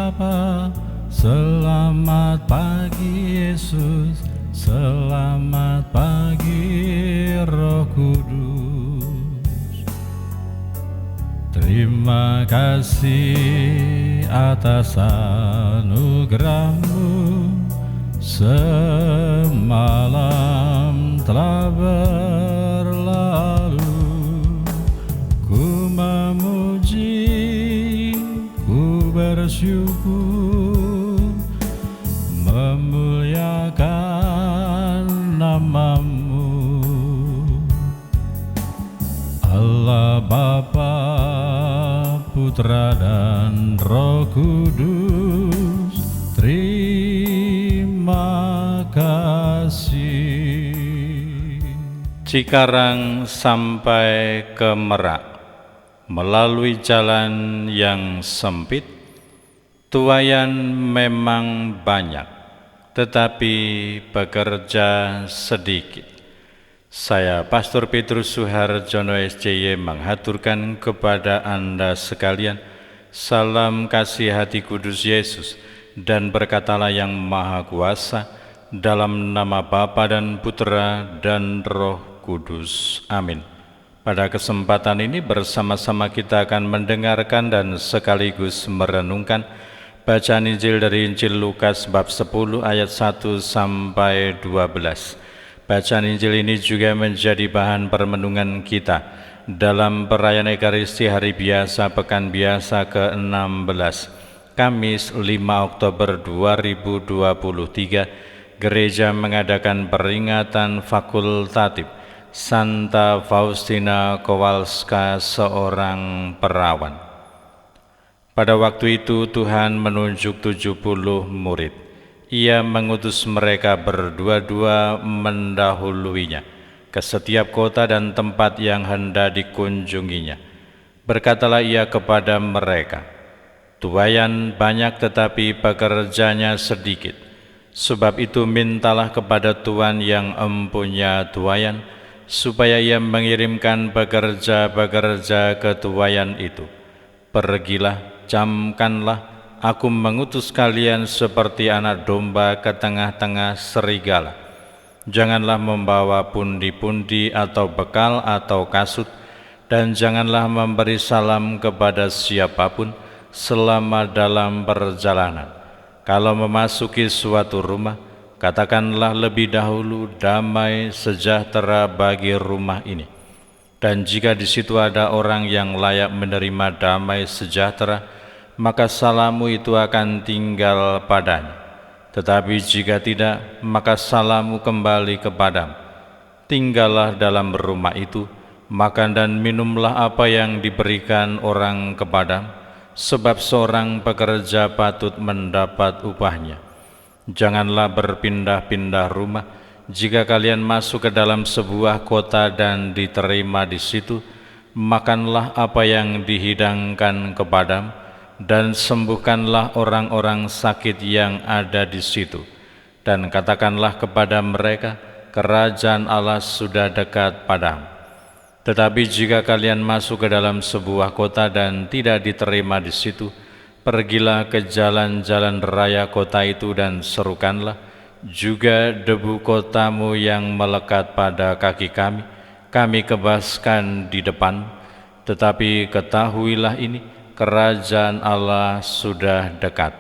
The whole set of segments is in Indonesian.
Bapa, selamat pagi Yesus, selamat pagi Roh Kudus. Terima kasih atas anugerah-Mu, semalam telah berlalu. Ku memuji, ku bersyukur, memuliakan nama-Mu. Allah Bapa, Putra dan Roh Kudus, terima kasih. Cikarang sampai ke Merak, melalui jalan yang sempit, tuayan memang banyak, tetapi pekerja sedikit. Saya, Pastor Petrus Suharjono SCY, menghaturkan kepada Anda sekalian salam kasih hati kudus Yesus, dan berkatalah yang Maha Kuasa, dalam nama Bapa dan Putra dan Roh Kudus. Amin. Pada kesempatan ini bersama-sama kita akan mendengarkan dan sekaligus merenungkan bacaan Injil dari Injil Lukas bab 10 ayat 1 sampai 12. Bacaan Injil ini juga menjadi bahan permenungan kita dalam perayaan Ekaristi Hari Biasa Pekan Biasa ke-16, Kamis 5 Oktober 2023, Gereja mengadakan peringatan fakultatif Santa Faustina Kowalska, seorang perawan. Pada waktu itu Tuhan menunjuk 70 murid. Ia mengutus mereka berdua-dua mendahuluinya ke setiap kota dan tempat yang hendak dikunjunginya. Berkatalah ia kepada mereka, "Tuayan banyak tetapi pekerjanya sedikit. Sebab itu mintalah kepada Tuhan yang empunya tuayan, supaya ia mengirimkan pekerja-pekerja ke tuayan itu. Pergilah, camkanlah, Aku mengutus kalian seperti anak domba ke tengah-tengah serigala. Janganlah membawa pundi-pundi atau bekal atau kasut, dan janganlah memberi salam kepada siapapun selama dalam perjalanan. Kalau memasuki suatu rumah, katakanlah lebih dahulu damai sejahtera bagi rumah ini. Dan jika di situ ada orang yang layak menerima damai sejahtera, maka salammu itu akan tinggal padanya. Tetapi jika tidak, maka salammu kembali kepadamu. Tinggallah dalam rumah itu, makan dan minumlah apa yang diberikan orang kepadamu, sebab seorang pekerja patut mendapat upahnya. Janganlah berpindah-pindah rumah. Jika kalian masuk ke dalam sebuah kota dan diterima di situ, makanlah apa yang dihidangkan kepadamu, dan sembuhkanlah orang-orang sakit yang ada di situ, dan katakanlah kepada mereka, kerajaan Allah sudah dekat padamu. Tetapi jika kalian masuk ke dalam sebuah kota dan tidak diterima di situ, pergilah ke jalan-jalan raya kota itu dan serukanlah, juga debu kotamu yang melekat pada kaki kami kebaskan di depan. Tetapi ketahuilah ini, kerajaan Allah sudah dekat.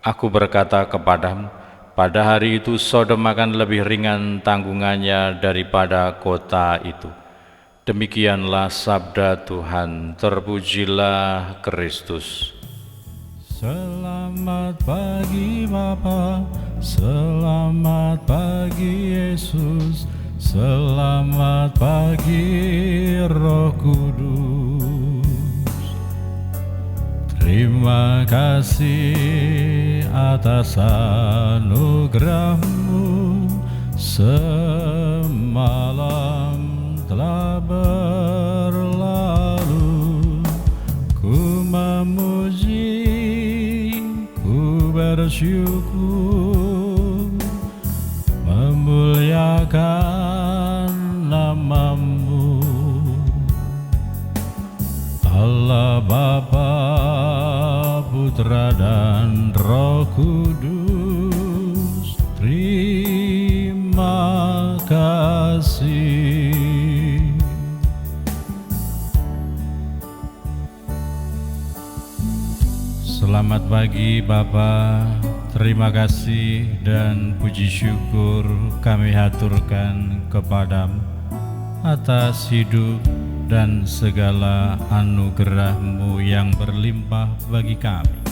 Aku berkata kepadamu, pada hari itu Sodom akan lebih ringan tanggungannya daripada kota itu. Demikianlah sabda Tuhan. Terpujilah Kristus. Selamat pagi Bapa, selamat pagi Yesus, selamat pagi Roh Kudus. Terima kasih atas anugerah-Mu, semalam telah berlalu. Ku memuji, ku bersyukur, memuliakan nama-Mu. Allah Bapa, Putra dan Roh Kudus. Terima kasih. Selamat pagi Bapa, terima kasih dan puji syukur kami haturkan kepadamu atas hidup dan segala anugerah-Mu yang berlimpah bagi kami.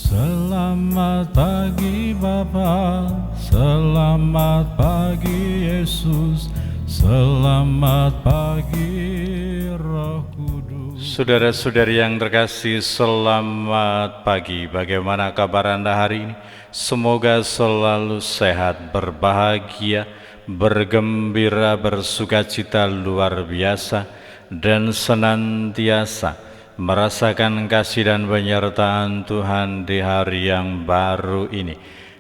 Selamat pagi Bapa, selamat pagi Yesus, selamat pagi Roh Kudus. Saudara-saudari yang terkasih, selamat pagi. Bagaimana kabar Anda hari ini? Semoga selalu sehat, berbahagia, bergembira, bersukacita luar biasa, dan senantiasa merasakan kasih dan penyertaan Tuhan di hari yang baru ini.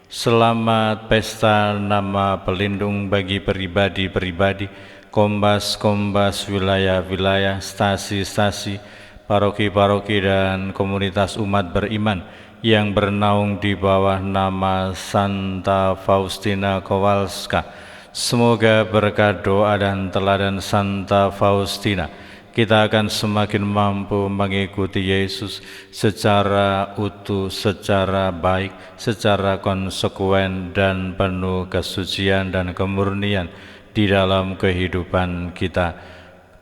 Selamat pesta nama pelindung bagi pribadi-pribadi, kombas-kombas, wilayah-wilayah, stasi-stasi, paroki-paroki, dan komunitas umat beriman yang bernaung di bawah nama Santa Faustina Kowalska. Semoga berkat doa dan teladan Santa Faustina, kita akan semakin mampu mengikuti Yesus secara utuh, secara baik, secara konsekuen, dan penuh kesucian dan kemurnian di dalam kehidupan kita.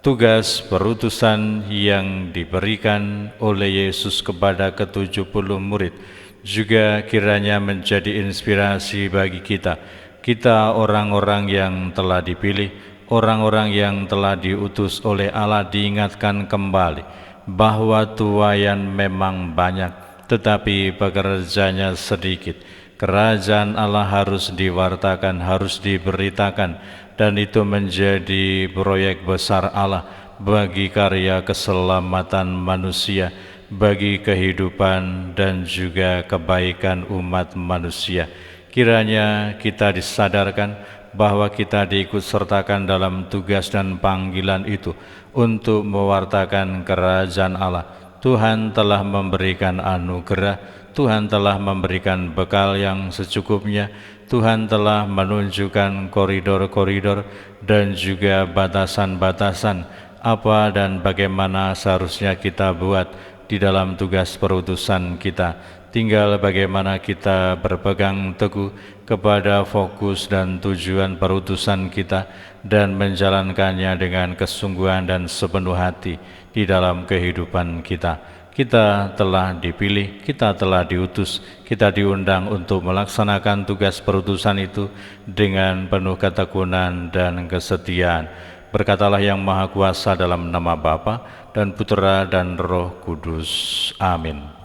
Tugas perutusan yang diberikan oleh Yesus kepada ke-70 murid juga kiranya menjadi inspirasi bagi kita. Kita orang-orang yang telah dipilih, orang-orang yang telah diutus oleh Allah, diingatkan kembali bahwa tuaian memang banyak, tetapi pekerjanya sedikit. Kerajaan Allah harus diwartakan, harus diberitakan, dan itu menjadi proyek besar Allah bagi karya keselamatan manusia, bagi kehidupan dan juga kebaikan umat manusia. Kiranya kita disadarkan bahwa kita diikut sertakan dalam tugas dan panggilan itu untuk mewartakan kerajaan Allah. Tuhan telah memberikan anugerah, Tuhan telah memberikan bekal yang secukupnya, Tuhan telah menunjukkan koridor-koridor dan juga batasan-batasan apa dan bagaimana seharusnya kita buat di dalam tugas perutusan kita. Tinggal bagaimana kita berpegang teguh kepada fokus dan tujuan perutusan kita dan menjalankannya dengan kesungguhan dan sepenuh hati di dalam kehidupan kita. Kita telah dipilih, kita telah diutus, kita diundang untuk melaksanakan tugas perutusan itu dengan penuh ketekunan dan kesetiaan. Berkatalah yang Maha Kuasa dalam nama Bapa dan Putera dan Roh Kudus. Amin.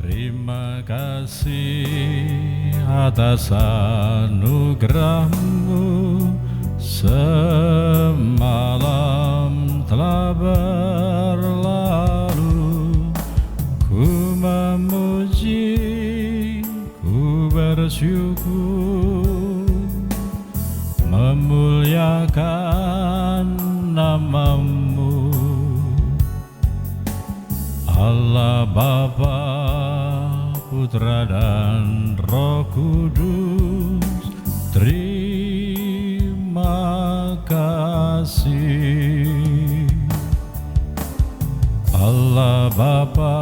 Terima kasih atas anugerah-Mu, semalam telah berlalu. Ku memuji, ku bersyukur, memuliakan nama-Mu. Allah Bapa, Putra dan Roh Kudus, terima kasih. Allah Bapa,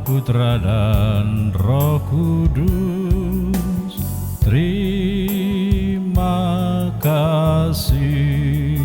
Putra dan Roh Kudus, terima kasih.